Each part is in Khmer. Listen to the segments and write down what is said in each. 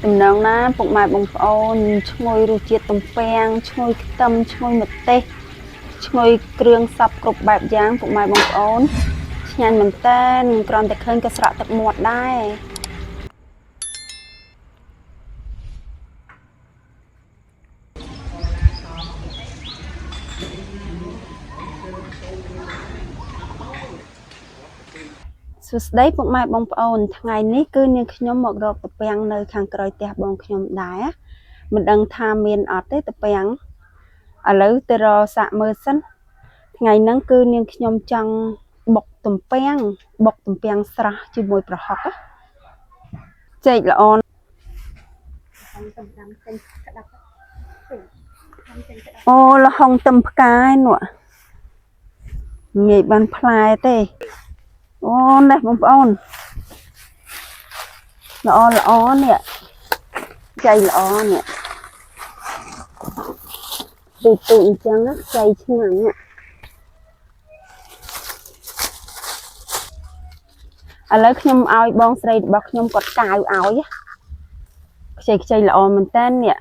តំណងណាពុកម៉ែបងប្អូនឈ្ងុយរសជាតិទំពាំងឈ្ងុយខ្ទឹមឈ្ងុយម្ទេសឈ្ងុយគ្រឿងសពគ្រប់បែបយ៉ាងពុកម៉ែបងប្អូនឆ្ងាញ់មែនតើគ្រាន់តែឃើញក៏ស្រក់ទឹកមាត់ដែរសួស្តីពុកម៉ែបងប្អូនថ្ងៃនេះគឺនាងខ្ញុំមករកទំពាំងនៅខាងក្រោយផ្ទះបងខ្ញុំដែរមិនដឹងថាមានអត់ទេទំពាំងឥឡូវទៅរកសាកមើលសិនថ្ងៃហ្នឹងគឺនាងខ្ញុំចង់បុកទំពាំងស្រស់ជាមួយប្រហុកចេកល្អអូលហុងទឹមផ្កាយនោះងាយបានផ្លែទេអូនេះបងប្អូនល្អនេះចៃល្អនេះទូអញ្ចឹងចៃឆ្ងាញ់ឥឡូវខ្ញុំឲ្យបងស្រីរបស់ខ្ញុំគាត់កាវឲ្យខ្ចីល្អមែនតើនេះ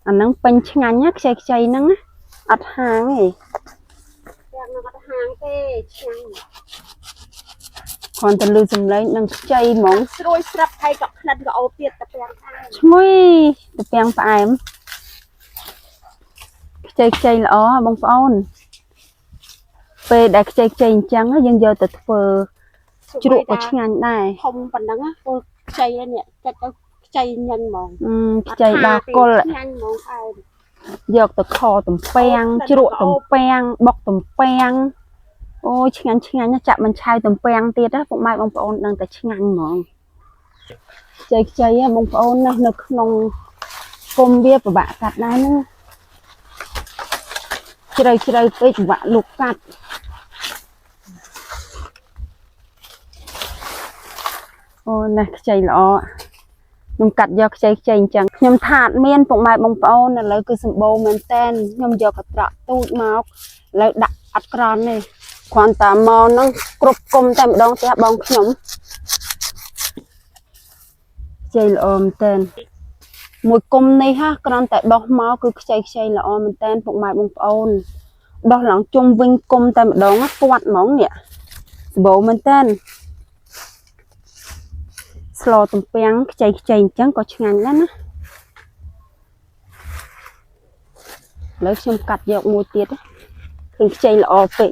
អាហ្នឹងពេញឆ្ងាញ់ខ្ចីហ្នឹងអត់ហាងទេតែនឹងអត់ហាងទេឆ្ងាញ់គ្រាន់តែលឺសំឡេងនឹងខ្ចីហ្មងស្រួយស្រាប់ហើយក៏ក្លិនក៏អូបទៀតតែពាំងផ្អែមឈ្ងុយតែពាំងផ្អែមខ្ចីល្អបងប្អូនពេលដែលខ្ចីអញ្ចឹងយើងយកទៅធ្វើជ្រក់ក៏ឆ្ងាញ់ដែរធំប៉ុណ្ណឹងពលខ្ចីនេះចិត្តទៅខ្ចីញញហ្មងខ្ចីដល់គល់ឆ្ងាញ់ហ្មងអើយកទៅខទំពាំងជ្រក់ទំពាំងបុកទំពាំងអូឆ្ងាញ់ចាក់មិនឆៅទំពាំងទៀតពុកម៉ែបងប្អូនដឹងតែឆ្ងាញ់ហ្មងខ្ចីបងប្អូនណានៅក្នុងគុំវាពិបាកកាត់ដែរហ្នឹងជ្រៅពេកពិបាកលុកកាត់អូណាខ្ចីល្អខ្ញុំកាត់យកខ្ចីអញ្ចឹងខ្ញុំថាតមានពុកម៉ែបងប្អូនឥឡូវគឺសម្បូរមែនតែនខ្ញុំយកកត្រកទូចមកឥឡូវដាក់អត់ក្រន់ទេគ្រាន់តែមកហ្នឹងគ្រប់គុំតែម្ដងផ្ទះបងខ្ញុំខ្ចីល្អមែនតែនមួយគុំនេះគ្រាន់តែបោះមកគឺខ្ចីល្អមែនតែនពុកម៉ែបងប្អូនដោះឡើងជុំវិញគុំតែម្ដងគាត់ហ្មងនេះសម្បូរមែនតែនស្លទំពាំងខ្ចីអញ្ចឹងក៏ឆ្ងាញ់ដែរណាឥឡូវខ្ញុំកាត់យកមួយទៀតគឺខ្ចីល្អពេក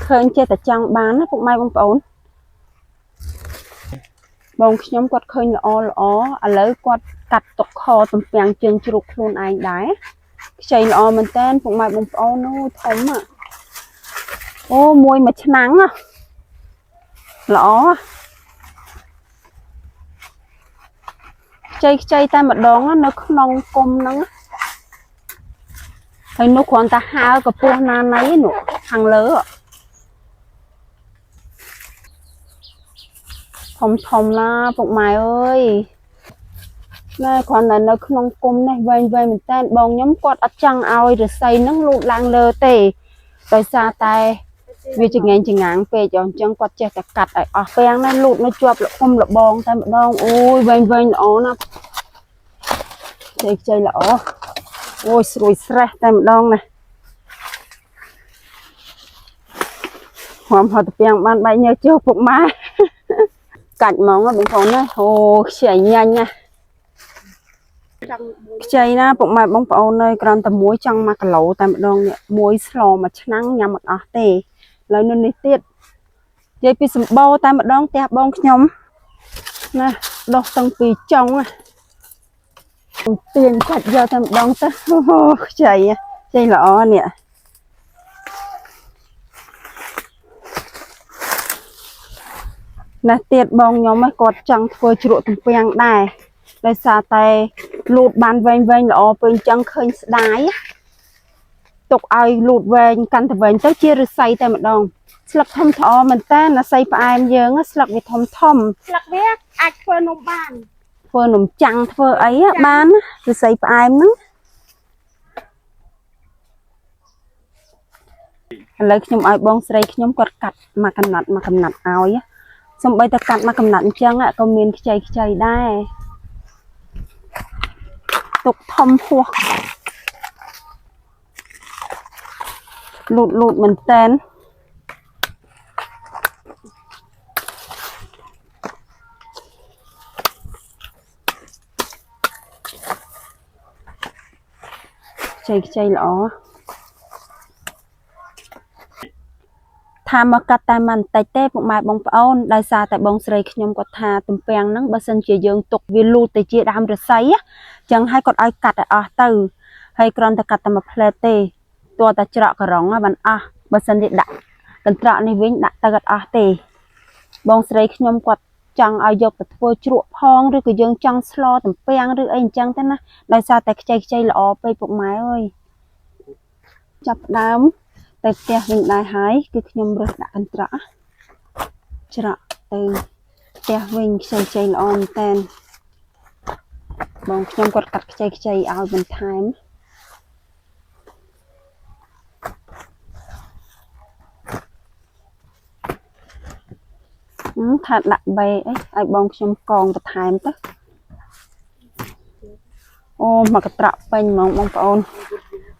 ឃើញចេះតែចង់បានណាពុកម៉ែបងប្អូនបងខ្ញុំគាត់ឃើញល្អឥឡូវគាត់កាត់ទុកខទំពាំងជើងជ្រូកខ្លួនឯងដែរខ្ចីល្អមែនតើពុកម៉ែបងប្អូនអូធំអូមួយឆ្នាំងល្អខ្ចីតែម្ដងនៅក្នុងគុំហ្នឹងហើយនោះគ្រាន់តែហើកពស់ណាណៃនោះខាងលើធំណាពុកម៉ែអើយណែគ្រាន់តែនៅក្នុងគុំនេះវែងមែនតើបងខ្ញុំគាត់អត់ចង់ឲ្យឫស្សីហ្នឹងលូតឡើងលើទេដោយសារតែវាចងាងពេកអញ្ចឹងគាត់ចេះតែកាត់ឲ្យអស់ពាំងណាលូតនៅជាប់គុំលបងតែម្ដងអូយវែងល្អណាស់ខ្ចីល្អអូយស្រួយស្រេះតែម្ដងណាហមហត់ពាំងបានបែកញើសជោពុកម៉ែកាច់ហ្មងបងប្អូនណាអូខ្ចីញ៉ាញ់ណាខ្ចីណាពុកម៉ែបងប្អូនអើយគ្រាន់តែមួយចង់1គីឡូតែម្ដងនេះមួយស្លមួយឆ្នាំងញ៉ាំអត់អស់ទេឥឡូវនៅនេះទៀតនិយាយពីសម្បូរតែម្ដងផ្ទះបងខ្ញុំណាដោះតាំងពីចុងទាញកាច់យកតែម្ដងទៅអូខ្ចីល្អនេះណាទៀតបងខ្ញុំគាត់ចង់ធ្វើជ្រក់ទំពាំងដែរដោយសារតែលូតបានវែងល្អពេកអញ្ចឹងឃើញស្ដាយទុកឲ្យលូតវែងកាន់តែវែងទៅជាឫស្សីតែម្ដងស្លឹកធំល្អមែនតើឫស្សីផ្អែមយើងស្លឹកវាធំស្លឹកវាអាចធ្វើនំបានធ្វើនំចាំងធ្វើអីបានឫស្សីផ្អែមហ្នឹងឥឡូវខ្ញុំឲ្យបងស្រីខ្ញុំគាត់កាត់មកកំណាត់ឲ្យ xong bây ta cắt mà cầm nặng chăng ạ có miên chay đây tục thâm hua lụt mình tên chay lỏ tham mà cắt tay mình tay tép một mai bông pháo đại sa tại bông sấy nhom quạt thà tụm bèng nắng bờ sân chỉ dương tục vi lu tại chia đam rồi sấy chẳng hay còn ai cắt ở từ hay còn ta cắt tầm plete tua ta chợ cái rong á bạn bờ sân thì đặt cần chợ này với đặt ta gặt tê bông sấy nhom quạt chẳng ai dọc từ phơi chuột phong rồi cái dương chẳng slo tụm bèng rồi anh chẳng thế na đại sa tại chay lỏไปphục máy ơi chập đámแต่แกวิ่งได้หายคือขยมรถดักกันจะtừแกวิ่งใจละอ่อนแตนบองขยมกดกัดใจเอาเป็นไทม์ถัดละใบไอ้บองขยมกองเป็นไทม์ตั้งโอ้มากระตระเป็นมองปอน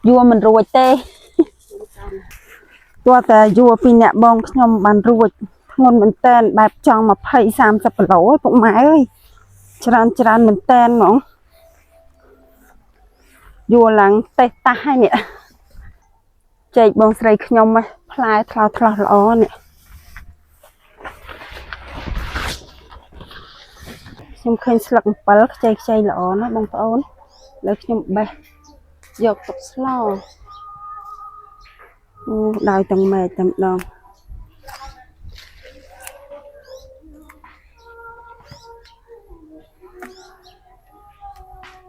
ยัวมันรวยเต้ตัวแต่ยัวปีเนี่ยบองขยมบันรวยงนมันเต้นแบบจองมาไพ่30 โลพวกไม้เอ้ยจรานมันเต้นหนองยัวหลังเตะตาให้เนี่ยใจบองใส่ขยมไหมพลายทลาล้อเนี่ยខ្ញុំឃើញស្លឹកអំពិលខ្ចីល្អណាស់បងប្អូនលើខ្ញុំបេះយកទុកស្លោដោយទាំងម៉ែតែម្ដង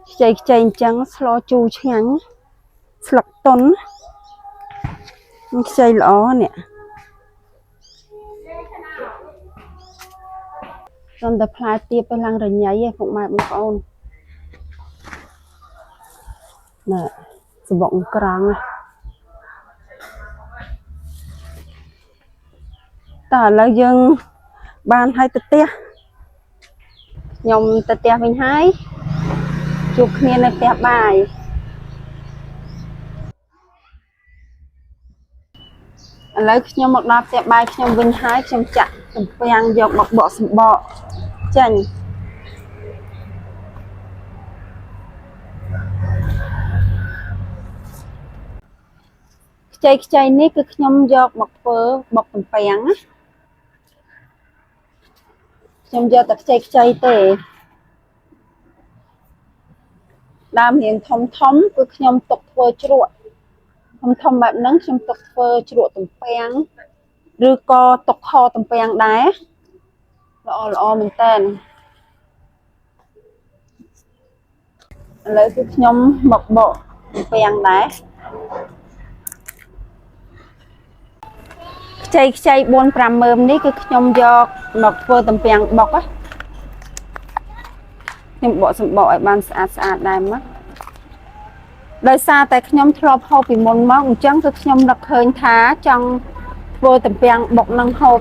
ខ្ចីអញ្ចឹងស្លោជូរឆ្ងាញ់ស្លឹកតុនខ្ចីល្អនេះសំតែផ្លែទៀបទៅឡើងរញ៉ៃឯងពុកម៉ែបងប្អូនណែសបកក្រង់តើឥឡូវយើងបានឲ្យទៅផ្ទះខ្ញុំទៅផ្ទះវិញហើយជួបគ្នានៅផ្ទះបាយឥឡូវខ្ញុំមកដល់ផ្ទះបាយខ្ញុំវិញហើយខ្ញុំចាក់ទំពាំងយកមកបកសម្បកចេញខ្ចីនេះគឺខ្ញុំយកមកធ្វើបុកទំពាំងណាខ្ញុំយកតែខ្ចីទេដើមរៀងធំគឺខ្ញុំទុកធ្វើជ្រក់ធំបែបហ្នឹងខ្ញុំទុកធ្វើជ្រក់ទំពាំងឬក៏ទុកខទំពាំងដែរល្អមែនតើឥឡូវគឺខ្ញុំមកបកទំពាំងដែរខ្ចី 4-5 មើមនេះគឺខ្ញុំយកមកធ្វើទំពាំងបុកខ្ញុំបកសម្បកឲ្យបានស្អាតដែរមកដោយសារតែខ្ញុំធ្លាប់ហូបពីមុនមកអញ្ចឹងគឺខ្ញុំនឹកឃើញថាចង់ធ្វើទំពាំងបុកនឹងហូប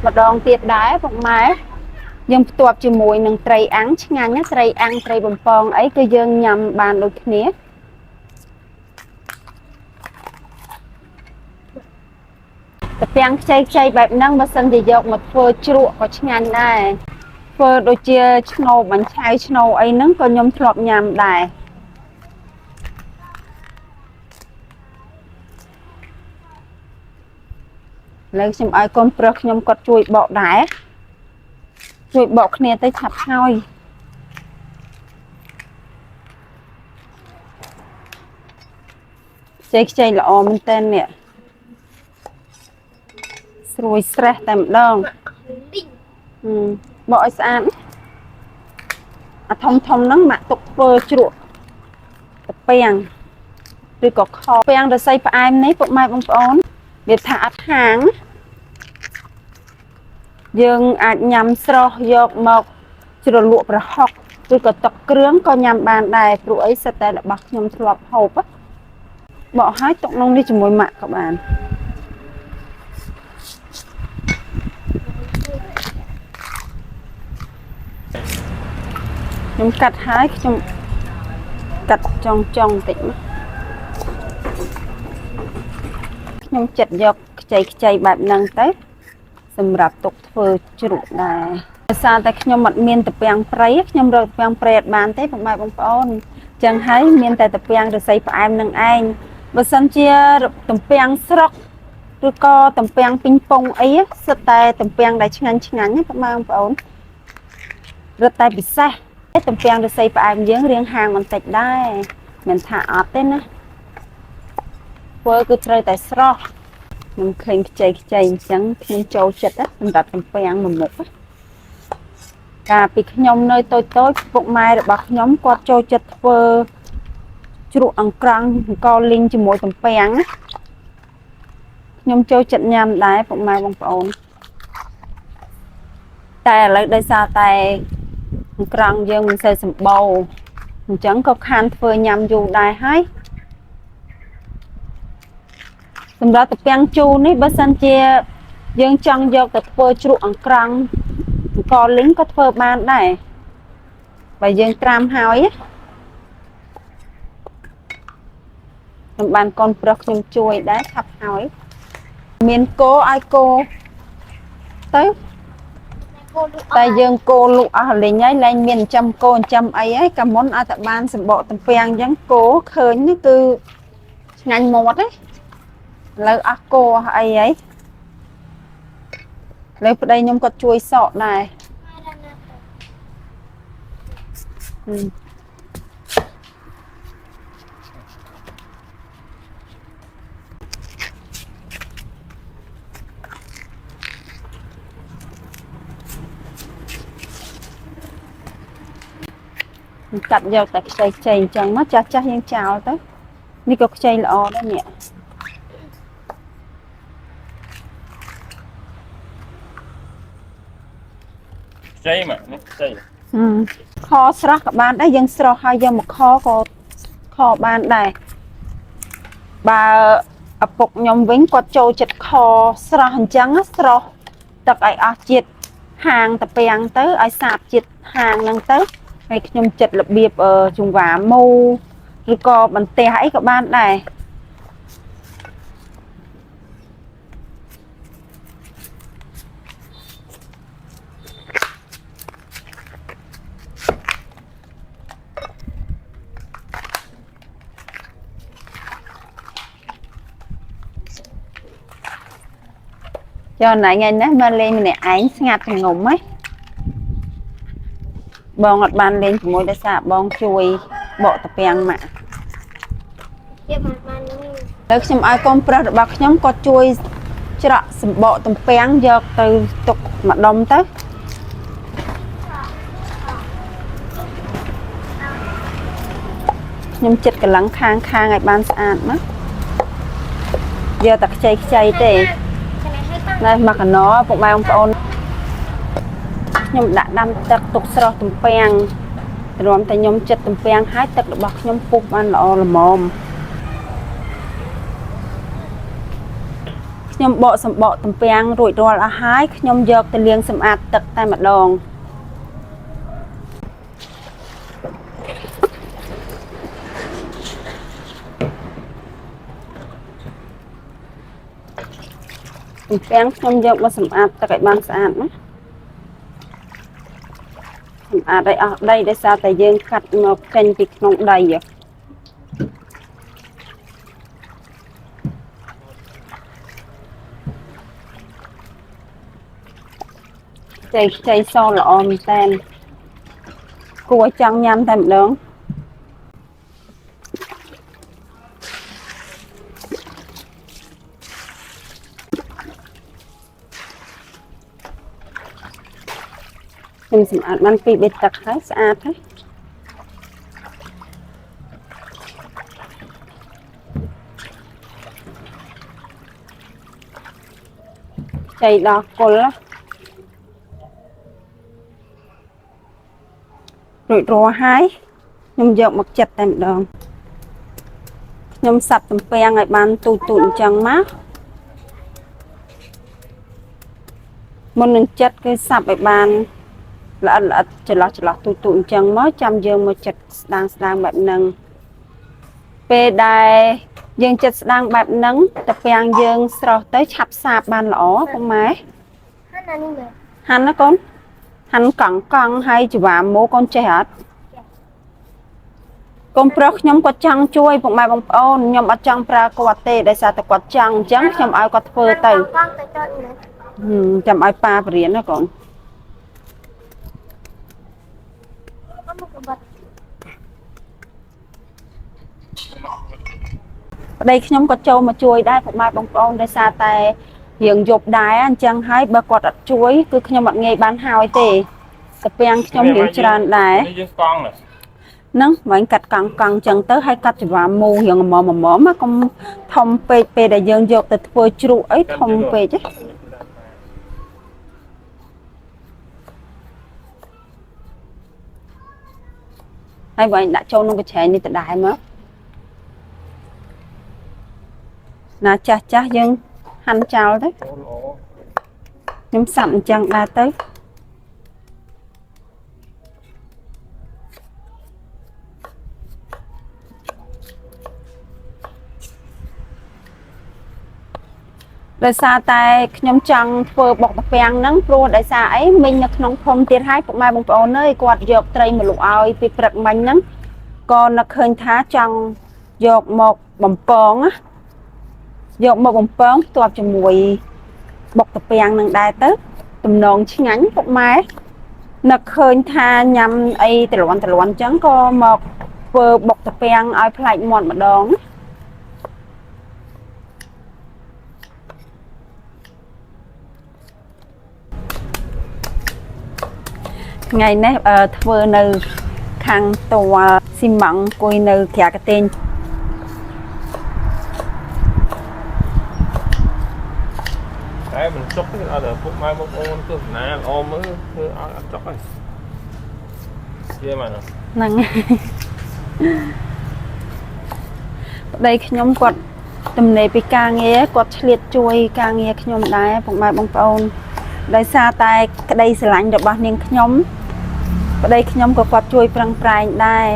ម្ដងទៀតដែរពុកម៉ែយើងផ្ទាប់ជាមួយនឹងត្រីអាំងឆ្ងាញ់ណាត្រីអាំងត្រីបំពងអីគឺយើងញ៉ាំបានដូចគ្នាទំពាំងខ្ចីបែបហ្នឹងបើសិនជាយកមកធ្វើជ្រក់ក៏ឆ្ងាញ់ដែរធ្វើដូចជាឆ្នូបាញ់ឆៅឆ្នូអីហ្នឹងក៏ខ្ញុំធ្លាប់ញ៉ាំដែរឥឡូវខ្ញុំឲ្យកូនប្រុសខ្ញុំគាត់ជួយបកដែរជួយបកគ្នាទៅឆាប់ហើយខ្ចីល្អមែនតើនេះស្រួយស្រេះតែម្ដងបកឲ្យស្អាតអាធំហ្នឹងមកទុកធ្វើជ្រក់ទំពាំងឬក៏ខពាំងរស័យផ្អែមនេះពុកម៉ែបងប្អូនវាថាអត់ហាងយើងអាចញ៉ាំស្រស់យកមកជ្រលក់ប្រហុកឬក៏ទឹកគ្រឿងក៏ញ៉ាំបានដែរព្រោះអីសិតតែរបស់ខ្ញុំធ្លាប់ហូបបកឲ្យទុកក្នុងនេះជាមួយម៉ាក់ក៏បាន ខ្ញុំកាត់ហើយខ្ញុំកាត់ចុងតិចខ្ញុំចិត្តយកខ្ចីបែបហ្នឹងទៅសម្រាប់ទុកធ្វើជ្រក់ដែរដោយសារតែខ្ញុំអត់មានតពាំងព្រៃខ្ញុំរកតពាំងព្រៃអត់បានទេបងប្អូនអញ្ចឹងហើយមានតែតពាំងឫស្សីផ្អែមនឹងឯងបើសិនជាតពាំងស្រុកឬក៏តពាំងពីងពងអីសិតតែតពាំងដែលឆ្ងាញ់ណាបងប្អូនរត់តែពិសេសតពាំងឫស្សីផ្អែមយើងរៀងហាងបន្តិចដែរមិនថាអត់ទេណាធ្វើគឺត្រូវតែស្រស់ខ្ញុំឃើញខ្ចីអញ្ចឹងខ្ញុំចូលចិត្តសម្រាប់តពាំងមួយមុខកាលពីខ្ញុំនៅតូចពុកម៉ែរបស់ខ្ញុំគាត់ចូលចិត្តធ្វើជ្រក់អង្ក្រងអង្ករលីងជាមួយតពាំងខ្ញុំចូលចិត្តញ៉ាំដែរពុកម៉ែបងប្អូនតែឥឡូវដោយសារតែអង្ក្រងយើងមិនសូវសម្បូរអញ្ចឹងក៏ខានធ្វើញ៉ាំយូរដែរហើយសម្រាប់តពាំងជូរនេះបើសិនជាយើងចង់យកទៅធ្វើជ្រក់អង្ក្រងអង្ករលីងក៏ធ្វើបានដែរបើយើងត្រាំហើយខ្ញុំបានកូនប្រុសខ្ញុំជួយដែរឆាប់ហើយមានគោឲ្យគោទៅតែយើងគោលក់អស់លេងហើយលែងមានចិញ្ចឹមគោចិញ្ចឹមអីហើយកាលមុនឲ្យតែបានសម្បកតំពាំងអញ្ចឹងគោឃើញគឺឆ្ងាញ់មាត់ទេឥឡូវអស់គោអស់អីហើយលើប្តីខ្ញុំគាត់ជួយសក់ដែរកាត់យកតែខ្ចីអញ្ចឹងមកចាស់យើងចោលទៅនេះក៏ខ្ចីល្អដែរនេះខ្ចីមកនេះខ្ចីខស្រស់ក៏បានដែរយើងស្រស់ហើយយកមកខក៏ខបានដែរបើឪពុកខ្ញុំវិញគាត់ចូលចិត្តខស្រស់អញ្ចឹងស្រស់ទឹកឲ្យអស់ជាតិហាងតពាំងទៅឲ្យសាបជាតិហាងហ្នឹងទៅហើយខ្ញុំចិត្តរបៀបចង្វាមូឬក៏បន្ទះអីក៏បានដែរចូលណៃថ្ងៃនេះមកលេងម្នាក់ឯងស្ងាត់ងុំហ៎បងអត់បានលេងជាមួយដោយសារបងជួយបកតពាំងម៉ាក់លើខ្ញុំឲ្យកូនប្រុសរបស់ខ្ញុំគាត់ជួយច្រកសម្បកតពាំងយកទៅទុកម្ដុំទៅខ្ញុំចិត្តកន្លងខាងឲ្យបានស្អាតណាយកតែខ្ចីទេនៅមកកណោពុកម៉ែបងប្អូនខ្ញុំដាក់ដាំទឹកទុកស្រស់ទំពាំងរំតែខ្ញុំចិត្តទំពាំងហើយទឹករបស់ខ្ញុំពុះបានល្អល្មមខ្ញុំបកសម្បកទំពាំងរួចរាល់អស់ហើយខ្ញុំយកទៅលាងសម្អាតទឹកតែម្ដងទំពាំងខ្ញុំយកមកសម្អាតទឹកឲ្យបានស្អាតណាសម្អាតឲ្យអស់ដីដោយសារតែយើងកាត់មកចេញពីក្នុងដីខ្ចីសល្អមែនតើគួរចង់ញ៉ាំតែម្ដងខ្ញុំសម្អាតបានពីបេទឹកហើយស្អាតហើយចៃដល់គល់រួចរាល់ហើយខ្ញុំយកមកចិតតែម្ដងខ្ញុំសាប់ទំពាំងឲ្យបានទូចអញ្ចឹងមកមុននឹងចិតគឺសាប់ឲ្យបាន ល្អិតច្រឡោះទូអញ្ចឹងមកចាំយើងមកចិត្តស្ដាងបែបហ្នឹងពេលដែលយើងចិត្តស្ដាងបែបហ្នឹងតាពាំងយើងស្រោះទៅឆាប់សាបបានល្អពុកម៉ែហាន់អានេះមែនហាន់ណាកូនហាន់កង់ហើយច្រវាម៉ូកូនចេះអត់កូនប្រុសខ្ញុំគាត់ចង់ជួយពុកម៉ែបងប្អូនខ្ញុំអត់ចង់ប្រើគាត់ទេដោយសារតែគាត់ចង់អញ្ចឹងខ្ញុំឲ្យគាត់ធ្វើទៅចាំឲ្យប៉ាបរៀនណាកូនប្តីខ្ញុំក៏ចូលមកជួយដែរពុកម៉ែបងប្អូនដោយសារតែរៀងយប់ដែរអញ្ចឹងហើយបើគាត់អត់ជួយគឺខ្ញុំអត់ងាយបានហើយទេតាពាំងខ្ញុំរៀងច្រើនដែរយើងកង់ហ្នឹងមិនកាត់កង់អញ្ចឹងទៅហើយកាត់ច្រវាមូរៀងល្មមមកកុំធំពេកពេលដែលយើងយកទៅធ្វើជ្រក់អីធំពេកទេហើយបើដាក់ចូលក្នុងកញ្ឆែងនេះទៅដែរមកណាចាស់យើងហាន់ចោលទៅខ្ញុំសាប់អញ្ចឹងដែរទៅដោយសារតែខ្ញុំចង់ធ្វើបុកតាពាំងហ្នឹងព្រោះដោយសារអីមីងនៅក្នុងភូមិទៀតហើយពុកម៉ែបងប្អូនអើយគាត់យកត្រីមកលក់ឲ្យពីព្រឹកមិញហ្នឹងក៏នឹកឃើញថាចង់យកមកបំពងណាយកមកបំពងផ្ទាប់ជាមួយបុកតាពាំងនឹងដែរទៅទំនងឆ្ងាញ់ពុកម៉ែនឹកឃើញថាញ៉ាំអីត្រលន់អញ្ចឹងក៏មកធ្វើបុកតាពាំងឲ្យប្លែកមាត់ម្ដងថ្ងៃនេះធ្វើនៅខាងតួស៊ីម៉ង់អង្គុយនៅក្រៅកតេងតែមិនចុកទេអត់ពុកម៉ែបងប្អូនទស្សនាល្អមើលធ្វើឲ្យអត់ចុកទេយេមែនហ្នឹងប្តីខ្ញុំគាត់ទំនេរពីការងារគាត់ឆ្លៀតជួយការងារខ្ញុំដែរពុកម៉ែបងប្អូនដោយសារតែក្តីស្រឡាញ់របស់នាងខ្ញុំប្តីខ្ញុំក៏គាត់ជួយប្រឹងប្រែងដែរ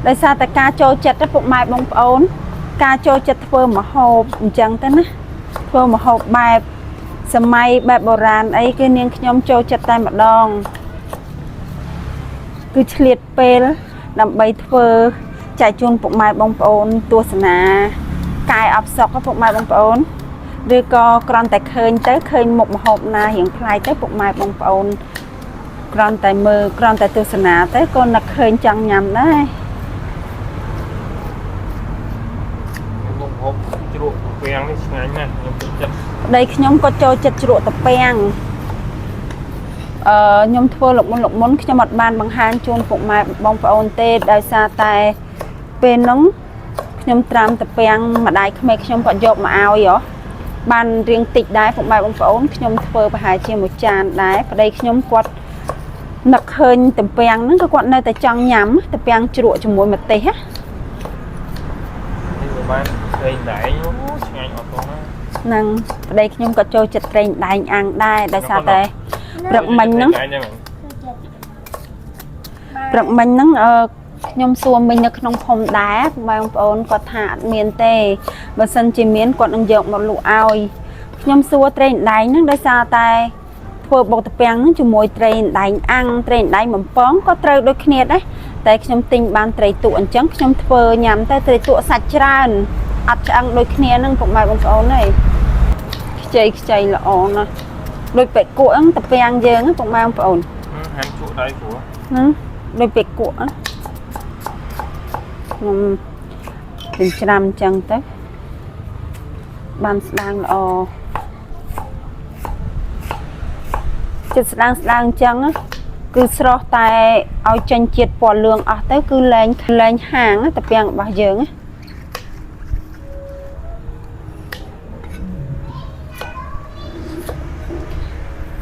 ដោយសារតែការចូលចិត្តពុកម៉ែបងប្អូនការចូលចិត្តធ្វើម្ហូបអញ្ចឹងទៅណាធ្វើម្ហូបបែបសម័យបែបបុរាណអីគឺនាងខ្ញុំចូលចិត្តតែម្ដងគឺឆ្លៀតពេលដើម្បីធ្វើចែកជូនពុកម៉ែបងប្អូនទស្សនាកាយអបសុកពុកម៉ែបងប្អូនឬក៏គ្រាន់តែឃើញមុខម្ហូបណារៀងប្លែកទៅពុកម៉ែបងប្អូនគ្រាន់តែមើលគ្រាន់តែទស្សនាទៅក៏នឹកឃើញចង់ញ៉ាំដែរមុខម្ហូបជ្រក់តាពាំងនេះឆ្ងាញ់ណាស់ខ្ញុំចូលចិត្តប្តីខ្ញុំក៏ចូលចិត្តជ្រក់តាពាំងខ្ញុំធ្វើលក់មុនខ្ញុំអត់បានបង្ហាញជូនពុកម៉ែបងប្អូនទេដោយសារតែពេលហ្នឹងខ្ញុំត្រាំតាពាំងម្ដាយក្មេកខ្ញុំក៏យកមកឲ្យបានរៀងតិចដែរពុកម៉ែបងប្អូនខ្ញុំធ្វើប្រហែលជាមួយចានដែរប្តីខ្ញុំគាត់នឹកឃើញតាពាំងហ្នឹងក៏គាត់នៅតែចង់ញ៉ាំតាពាំងជ្រក់ជាមួយម្ទេសណានេះបានត្រីដែងឆ្ងាញ់អត់ផងហ្នឹងប្តីខ្ញុំក៏ចូលចិត្តត្រីដែងអាំងដែរដោយសារតែព្រឹកមិញហ្នឹងខ្ញុំសួរមិញនៅក្នុងភូមិដែរបងប្អូនគាត់ថាអត់មានទេបើសិនជាមានគាត់នឹងយកមកលក់ឲ្យខ្ញុំសួរត្រីដែងហ្នឹងដោយសារតែធ្វើបុកតាពាំងហ្នឹងជាមួយត្រីដែងអាំងត្រីដែងបំពងក៏ត្រូវដូចគ្នាដែរតែខ្ញុំទិញបានត្រីទក់អញ្ចឹងខ្ញុំធ្វើញ៉ាំទៅត្រីទក់សាច់ច្រើនអត់ឆ្អឹងដូចគ្នាហ្នឹងពុកម៉ែបងប្អូនអើយខ្ចីល្អណាស់ដូចពេកគក់ហ្នឹងតាពាំងយើងពុកម៉ែបងប្អូនហាន់ជក់ដៃព្រោះហ្នឹងដូចពេកគក់ខ្ញុំចិញ្ច្រាំអញ្ចឹងទៅបានស្ដាងល្អចិត្តស្ដាងអញ្ចឹងគឺស្រស់តែឲ្យចេញជាតិពណ៌លឿងអស់ទៅគឺលែងហាងតាពាំងរបស់យើង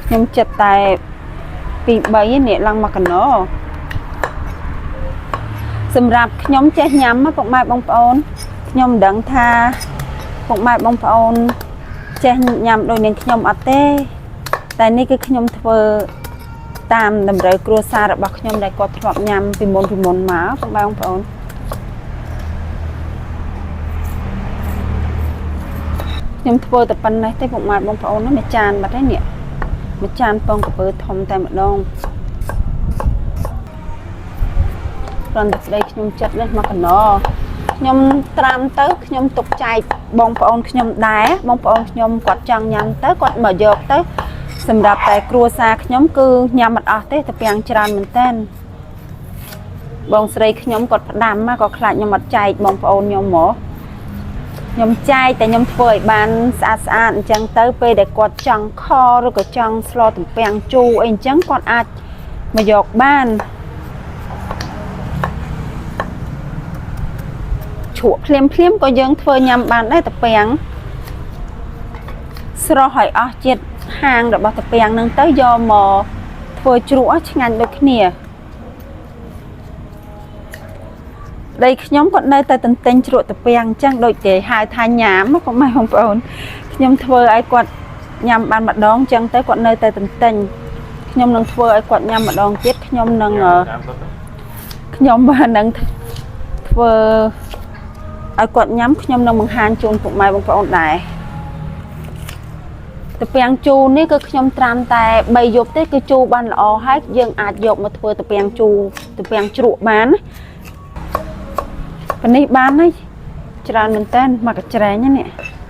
ខ្ញុំចិត្តតែ2 3នេះឡើងមកកណោសម្រាប់ខ្ញុំចេះញ៉ាំពុកម៉ែបងប្អូនខ្ញុំមិនដឹងថាពុកម៉ែបងប្អូនចេះញ៉ាំដូចនាងខ្ញុំអត់ទេតែនេះគឺខ្ញុំធ្វើ តាមតម្រូវគ្រួសាររបស់ខ្ញុំដែលគាត់ធ្លាប់ញ៉ាំពីមុនមកបងប្អូនខ្ញុំធ្វើតែប៉ុណ្ណេះទេពុកម៉ែបងប្អូនណាមួយចានបាត់ហើយនេះមួយចានពងក្រពើធំតែម្ដងគ្រាន់តែស្ដីខ្ញុំចិត្តនេះមកកណោខ្ញុំត្រាំទៅខ្ញុំទុកចែកបងប្អូនខ្ញុំដែរបងប្អូនខ្ញុំគាត់ចង់ញ៉ាំទៅគាត់មកយកទៅសម្រាប់តែគ្រួសារខ្ញុំគឺញ៉ាំមិនអស់ទេតែពាំងច្រើនមែនតើបងស្រីខ្ញុំគាត់ផ្ដាំមកក៏ខ្លាចខ្ញុំអត់ចែកបងប្អូនខ្ញុំមកខ្ញុំចែកតែខ្ញុំធ្វើឲ្យបានស្អាតអញ្ចឹងទៅពេលដែលគាត់ចង់ខឬក៏ចង់ស្លទំពាំងជូរអីអញ្ចឹងគាត់អាចមកយកបានជ្រក់ភ្លាមក៏យើងធ្វើញ៉ាំបានដែរទំពាំងស្រស់ឲ្យអស់ជាតិហាងរបស់ទំពាំងហ្នឹងទៅយកមកធ្វើជ្រក់ឆ្ងាញ់ដូចគ្នាដីខ្ញុំគាត់នៅតែទន្ទិញជ្រក់ទំពាំងអញ្ចឹងដូចគេហៅថាញ៉ាំបងប្អូនខ្ញុំធ្វើឲ្យគាត់ញ៉ាំបានម្ដងអញ្ចឹងទៅគាត់នៅតែទន្ទិញខ្ញុំនឹងធ្វើឲ្យគាត់ញ៉ាំម្ដងទៀតខ្ញុំនឹងធ្វើឲ្យគាត់ញ៉ាំខ្ញុំនឹងបង្ហាញជូនពុកម៉ែបងប្អូនដែរទំពាំងជូរនេះគឺខ្ញុំត្រាំតែ3យប់ទេគឺជូរបានល្អហើយយើងអាចយកមកធ្វើទំពាំងជូរទំពាំងជ្រក់បានប៉ុន្នេះបានហើយច្រើនមែនតើមកកញ្ច្រែងនេះ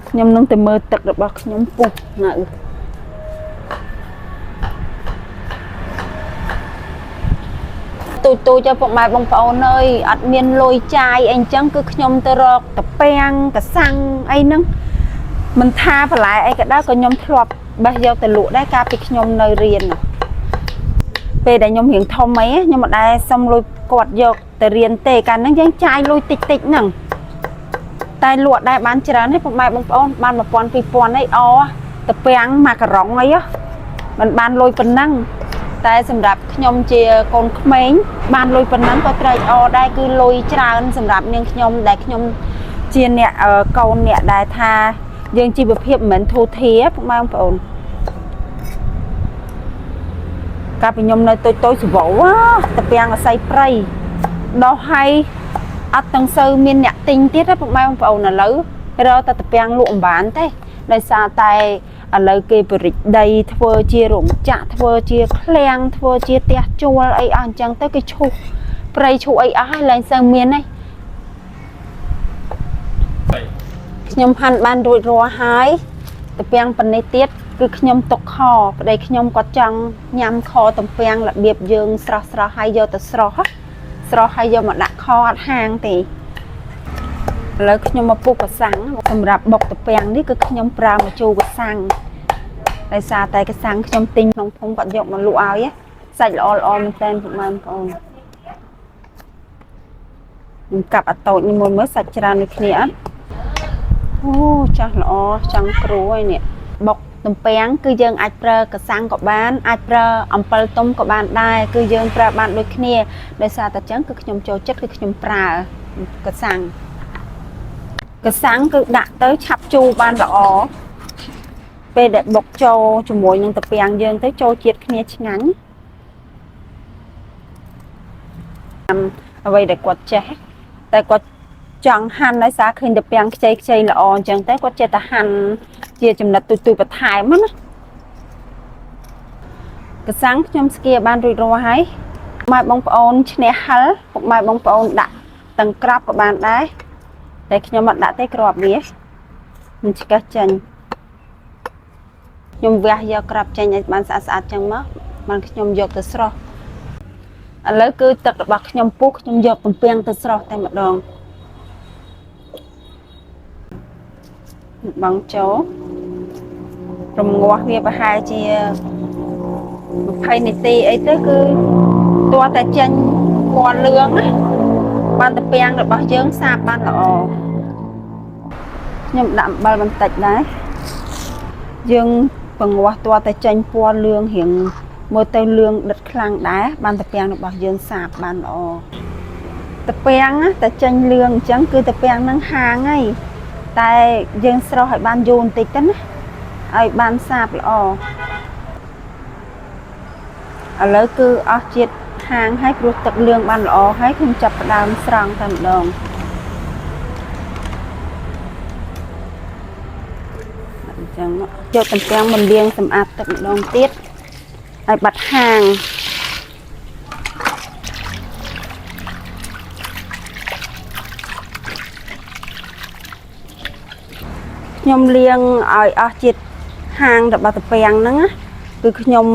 ខ្ញុំនឹងទៅមើលទឹករបស់ខ្ញុំពុះនៅទូចពុកម៉ែបងប្អូនអើយអត់មានលុយចាយអីអញ្ចឹងគឺខ្ញុំទៅរកទំពាំងកសាំងអីហ្នឹងមិនថាបន្លែអីក៏ដោយក៏ខ្ញុំធ្លាប់បេះយកទៅលក់ដែរកាលពីខ្ញុំនៅរៀនពេលដែលខ្ញុំរៀងធំអីខ្ញុំមិនដែលសុំលុយគាត់យកទៅរៀនទេកាលហ្នឹងយើងចាយលុយតិចហ្នឹងតែលក់ដែរបានច្រើនទេពុកម៉ែបងប្អូនបាន1000 2000អីទំពាំងម៉ាការ៉ុងអីមិនបានលុយប៉ុណ្ណឹងតែសម្រាប់ខ្ញុំជាកូនក្មេងបានលុយប៉ុណ្ណឹងក៏ត្រេកអរដែរគឺលុយច្រើនសម្រាប់នាងខ្ញុំដែលខ្ញុំជាអ្នកកូនអ្នកដែលថាយើងជីវភាពមិនមែនធូរធារពុកម៉ែបងប្អូនកាលពីខ្ញុំនៅតូចសវោទំពាំងអស័យព្រៃដោះហើយអត់ទាំងសូវមានអ្នកទិញទៀតទេពុកម៉ែបងប្អូនឥឡូវរកតែទំពាំងលក់អំបានទេដោយសារតែឥឡូវគេបរិចដីធ្វើជារោងចក្រធ្វើជាឃ្លាំងធ្វើជាផ្ទះជួលអីអស់អញ្ចឹងទៅគេឈូសព្រៃឈូសអីអស់ហើយឡើងសូវមានទេខ្ញុំហាន់បានរួចរាល់ហើយទំពាំងប៉ុណ្នេះទៀតគឺខ្ញុំទុកខប្តីខ្ញុំគាត់ចង់ញ៉ាំខទំពាំងរបៀបយើងស្រស់ហើយយកទៅស្រស់ហើយយកមកដាក់ខអត់ហាងទេឥឡូវខ្ញុំមកពុះកសាំងសម្រាប់បុកទំពាំងនេះគឺខ្ញុំប្រើម្ជូរកសាំងដោយសារតែកសាំងខ្ញុំទិញក្នុងភូមិគាត់យកមកលក់ឲ្យសាច់ល្អមែនតើពុកម៉ែបងប្អូនខ្ញុំកាប់អាតូចនេះមួយមើលសាច់ច្រើនដូចគ្នាអត់អូចាស់ល្អចង់គ្រូហើយនេះបុកទំពាំងគឺយើងអាចប្រើកសាំងក៏បានអាចប្រើអំពិលទុំក៏បានដែរគឺយើងប្រើបានដូចគ្នាដោយសារតែចឹងគឺខ្ញុំចូលចិត្តគឺខ្ញុំប្រើកសាំងគឺដាក់ទៅឆាប់ជូរបានល្អពេលដែលបុកចូលជាមួយនឹងទំពាំងយើងទៅចូលជាតិគ្នាឆ្ងាញ់អ្វីដែលគាត់ចេះតែគាត់ចង់ហាន់ដោយសារឃើញទំពាំងខ្ចីល្អអញ្ចឹងតែគាត់ចេះតែហាន់ជាចំណិតទូបន្ថែមណាកសាំងខ្ញុំស្គៀបានរួចរាល់ហើយម៉ែបងប្អូនឈ្នះហិលពុកម៉ែបងប្អូនដាក់ទាំងក្រាប់ក៏បានដែរតែខ្ញុំអត់ដាក់ទេក្របវាមិនឆ្កឹះចេញខ្ញុំវះយកក្រាប់ចេញឲ្យបានស្អាតចឹងមកបានខ្ញុំយកទៅស្រស់ឥឡូវគឺទឹករបស់ខ្ញុំពុះខ្ញុំយកទំពាំងទៅស្រស់តែម្ដងបងចូលរំងាស់វាប្រហែលជា20នាទីអីទៅគឺតួតែចេញពណ៌លឿងណាបានទំពាំងរបស់យើងសាបបានល្អខ្ញុំដាក់អំបិលបន្តិចដែរយើងបង្ងាស់តួតែចេញពណ៌លឿងរៀងមើលទៅលឿងដិតខ្លាំងដែរបានទំពាំងរបស់យើងសាបបានល្អទំពាំងតែចេញលឿងអញ្ចឹងគឺទំពាំងនឹងហាងហើយតែយើងស្រស់ឲ្យបានយូរបន្តិចទៅណាឲ្យបានសាបល្អឥ ឥឡូវគឺអស់ជាតិហាងហើយព្រោះទឹកលឿងបានល្អហើយខ្ញុំចាប់ផ្ដើមស្រង់តែម្ដងអញ្ចឹងយកទំពាំងមកលាងសម្អាតទឹកម្ដងទៀតឲ្យបាត់ហាងខ្ញុំលាងឲ្យអស់ជាតិហាងរបស់ទំពាំងហ្នឹងគឺខ្ញុំ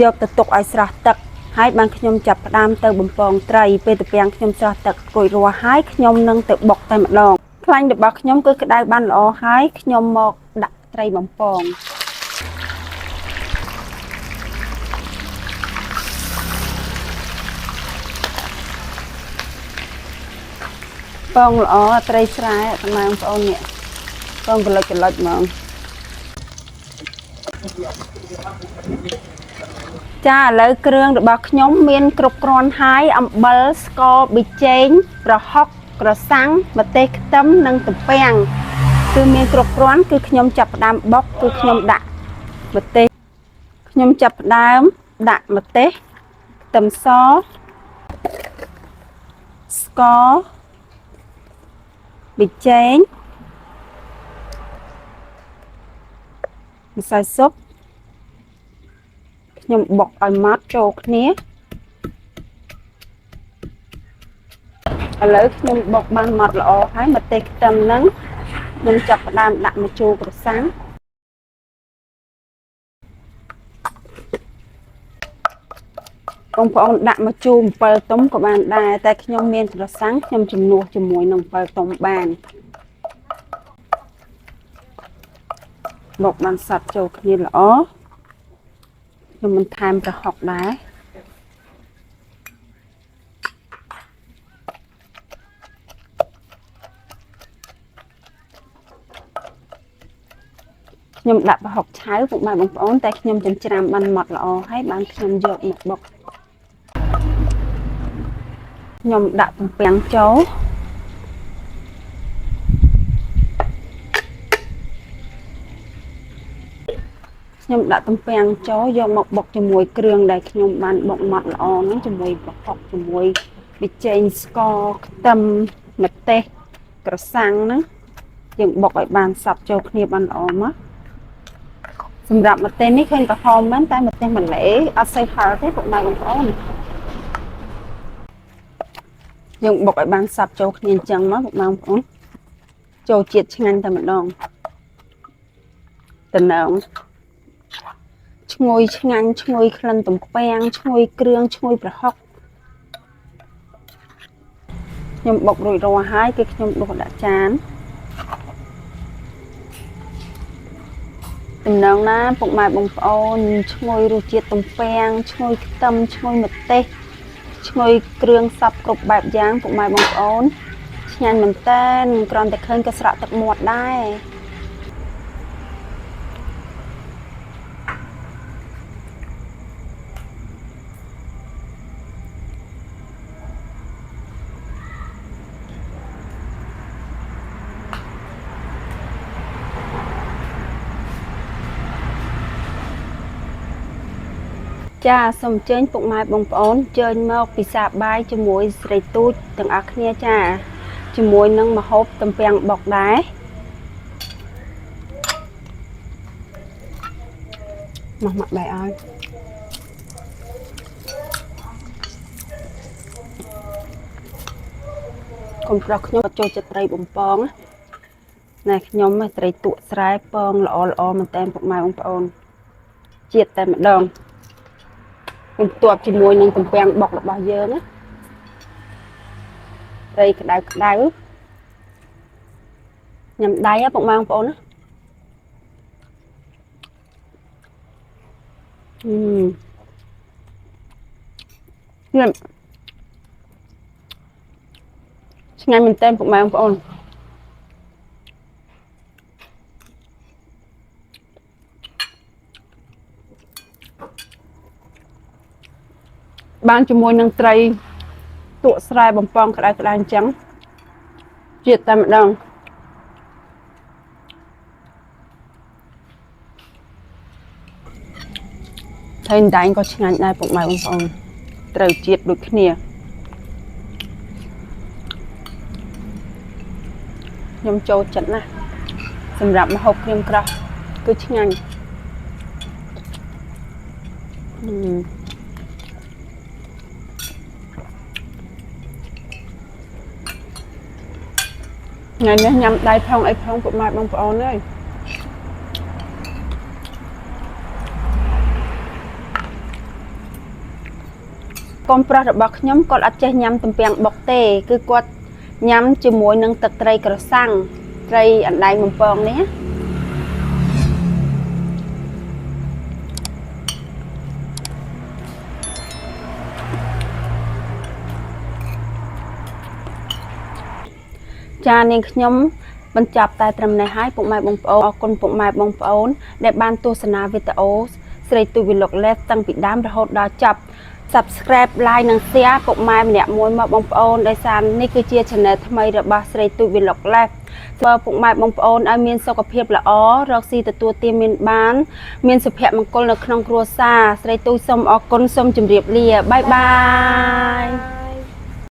យកទៅទុកឲ្យស្រស់ទឹកហើយបានខ្ញុំចាប់ផ្ដើមទៅបំពងត្រីពេលទំពាំងខ្ញុំស្រស់ទឹករួចរាល់ហើយខ្ញុំនឹងទៅបុកតែម្ដងខ្លាញ់របស់ខ្ញុំគឺក្តៅបានល្អហើយខ្ញុំមកដាក់ត្រីបំពងបងល្អត្រីស្រែតាមបងប្អូននេះបងកលិចហ្មងចាឥឡូវគ្រឿងរបស់ខ្ញុំមានគ្រប់គ្រាន់ហើយអំបិលស្ករប៊ីចេងប្រហុកក្រសាំងម្ទេសខ្ទឹមនិងទំពាំងគឺមានគ្រប់គ្រាន់គឺខ្ញុំចាប់ផ្ដើមបុកគឺខ្ញុំដាក់ម្ទេសខ្ញុំចាប់ផ្ដើមដាក់ម្ទេសខ្ទឹមសស្ករប៊ីចេងម្សៅស៊ុបខ្ញុំបុកឲ្យម៉ត់ចូលគ្នាឥឡូវខ្ញុំបុកបានម៉ត់ល្អហើយម្ទេសខ្ទឹមហ្នឹងខ្ញុំចាប់ផ្ដើមដាក់ម្ជូរក្រសាំងបងប្អូនដាក់ម្ជូរ7ទុំក៏បានដែរតែខ្ញុំមានក្រសាំងខ្ញុំជំនួសជាមួយនឹង7ទុំបានបុកបានសព្វចូលគ្នាល្អខ្ញុំមិនថែមប្រហុកដែរខ្ញុំដាក់ប្រហុកឆៅពុកម៉ែបងប្អូនតែខ្ញុំចិញ្ច្រាំបានម៉ត់ល្អហើយបានខ្ញុំយកមកបុកខ្ញុំដាក់ទំពាំងចូលខ្ញុំដាក់ទំពាំងចូលយកមកបុកជាមួយគ្រឿងដែលខ្ញុំបានបុកម៉ត់ល្អហ្នឹងជាមួយប្រហុកជាមួយប៊ីចេងស្ករខ្ទឹមម្ទេសក្រសាំងហ្នឹងយើងបុកឲ្យបានសព្វចូលគ្នាបានល្អមកសម្រាប់ម្ទេសនេះឃើញក្រហមមែនតែម្ទេសម្លេអត់សូវហឹរទេពុកម៉ែបងប្អូនយើងបុកឲ្យបានសព្វចូលគ្នាអញ្ចឹងមកពុកម៉ែបងប្អូនចូលជាតិឆ្ងាញ់តែម្ដងតំណងឈ្ងុយឆ្ងាញ់ឈ្ងុយក្លិនទំពាំងឈ្ងុយគ្រឿងឈ្ងុយប្រហុកខ្ញុំបុករួចរាល់ហើយគឺខ្ញុំដួសដាក់ចានតំណងណាពុកម៉ែបងប្អូនឈ្ងុយរសជាតិទំពាំងឈ្ងុយខ្ទឹមឈ្ងុយម្ទេសឈ្ងុយគ្រឿងសពគ្រប់បែបយ៉ាងពុកម៉ែបងប្អូនឆ្ងាញ់មែនតើគ្រាន់តែឃើញក៏ស្រក់ទឹកមាត់ដែរចាសូមអញ្ជើញពុកម៉ែបងប្អូនអញ្ជើញមកពិសាបាយជាមួយស្រីទូចទាំងអស់គ្នាចាជាមួយនឹងម្ហូបទំពាំងបុកដែរមកបាយឲ្យកុំប្រុសខ្ញុំចូលចិត្តត្រីបំពងណែខ្ញុំត្រីទក់ស្រែពងល្អមែនតើពុកម៉ែបងប្អូនជាតិតែម្ដងបន្ទាប់ជាមួយនឹងទំពាំងបុករបស់យើងណាត្រីក្តៅញ៉ាំដៃពុកម៉ែបងប្អូនណាញ៉ាំឆ្ងាញ់មែនតើពុកម៉ែបងប្អូនបានជាមួយនឹងត្រីទក់ស្រែបំពងក្តៅអញ្ចឹងជាតិតែម្ដងថ ហើយដែងក៏ឆ្ងាញ់ដែរពុកម៉ែបងប្អូនត្រូវជាតិដូចគ្នាខ្ញុំចូលចិត្តណាស់សម្រាប់ម្ហូបក្រៀមក្រោះគឺឆ្ងាញ់ថ្ងៃនេះញ៉ាំដៃផងអីផងពុកម៉ែបងប្អូនអើយកូនប្រុសរបស់ខ្ញុំគាត់អត់ចេះញ៉ាំទំពាំងបុកទេគឺគាត់ញ៉ាំជាមួយនឹងទឹកត្រីក្រសាំងត្រីអណ្ដែងបំពងនេះចានាងខ្ញុំបញ្ចប់តែត្រឹមនេះហើយពុកម៉ែបងប្អូនអរគុណពុកម៉ែបងប្អូនដែលបានទស្សនាវីដេអូស្រីទូវីឡុកលេសតាំងពីដើមរហូតដល់ចប់ Subscribe like និង share ពុកម៉ែម្នាក់មួយមកបងប្អូនដោយសារនេះគឺជា channel ថ្មីរបស់ស្រីទូវីឡុកលេសធ្វើពុកម៉ែបងប្អូនឲ្យមានសុខភាពល្អរកស៊ីទទួលទានបានមានសុភមង្គលនៅក្នុងគ្រួសារស្រីទូសូមអរគុណសូមជម្រាបលាបាយបាយ